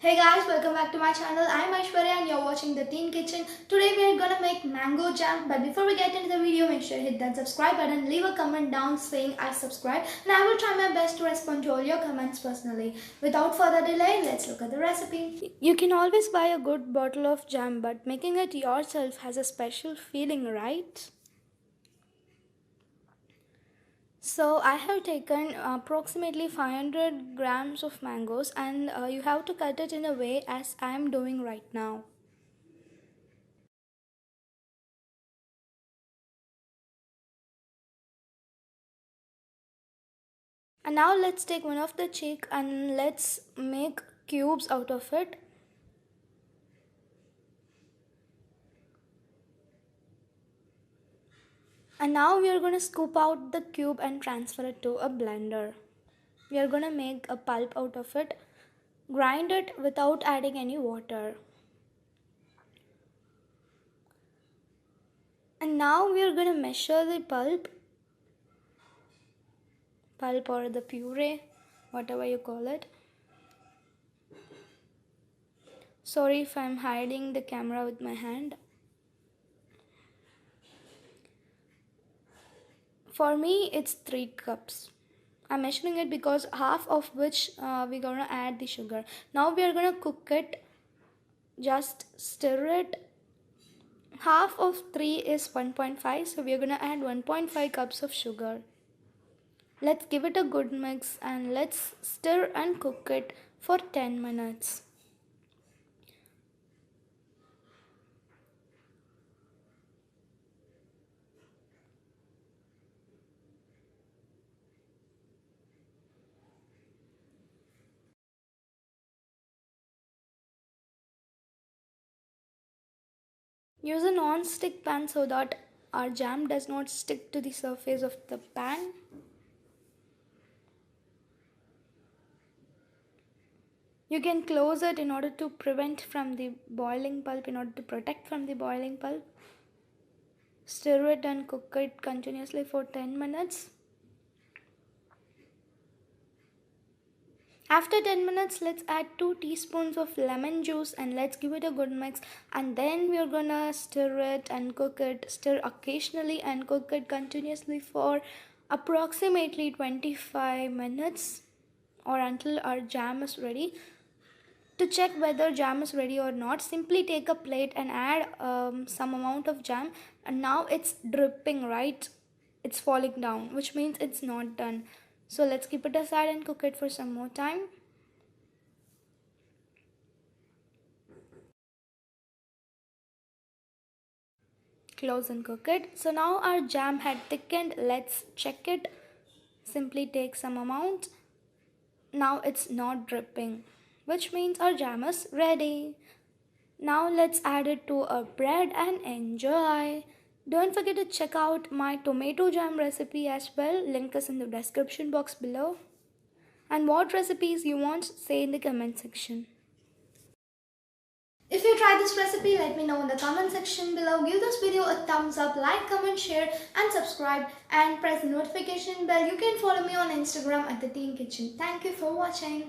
Hey guys, welcome back to my channel. I'm Aishwarya and you're watching the Teen Kitchen. Today we're gonna make mango jam, but before we get into the video, make sure you hit that subscribe button, leave a comment down saying I subscribe, and I will try my best to respond to all your comments personally. Without further delay, let's look at the recipe. You can always buy a good bottle of jam, but making it yourself has a special feeling, right? So I have taken approximately 500 grams of mangoes, and you have to cut it in a way as I am doing right now. And now let's take one of the cheek and let's make cubes out of it. And now we are going to scoop out the cube and transfer it to a blender. We are going to make a pulp out of it. Grind it without adding any water. And now we are going to measure the pulp or the puree, whatever you call it. Sorry if I'm hiding the camera with my hand. For me, it's 3 cups. I'm measuring it because half of which we're gonna add the sugar. Now we are gonna cook it. Just stir it. Half of 3 is 1.5, so we are gonna add 1.5 cups of sugar. Let's give it a good mix and let's stir and cook it for 10 minutes. Use a non-stick pan so that our jam does not stick to the surface of the pan. You can close it in order to prevent from the boiling pulp, in order to protect from the boiling pulp. Stir it and cook it continuously for 10 minutes. After 10 minutes, let's add 2 teaspoons of lemon juice and let's give it a good mix. And then we're gonna stir it and cook it, stir occasionally and cook it continuously for approximately 25 minutes or until our jam is ready. To check whether jam is ready or not, simply take a plate and add some amount of jam, and now it's dripping, right? It's falling down, which means it's not done. So let's keep it aside and cook it for some more time. Close and cook it. So now our jam had thickened. Let's check it. Simply take some amount. Now it's not dripping, which means our jam is ready. Now let's add it to a bread and enjoy. Don't forget to check out my tomato jam recipe as well. Link is in the description box below. And what recipes you want, say in the comment section. If you try this recipe, let me know in the comment section below. Give this video a thumbs up, like, comment, share and subscribe and press the notification bell. You can follow me on Instagram at the Teen Kitchen. Thank you for watching.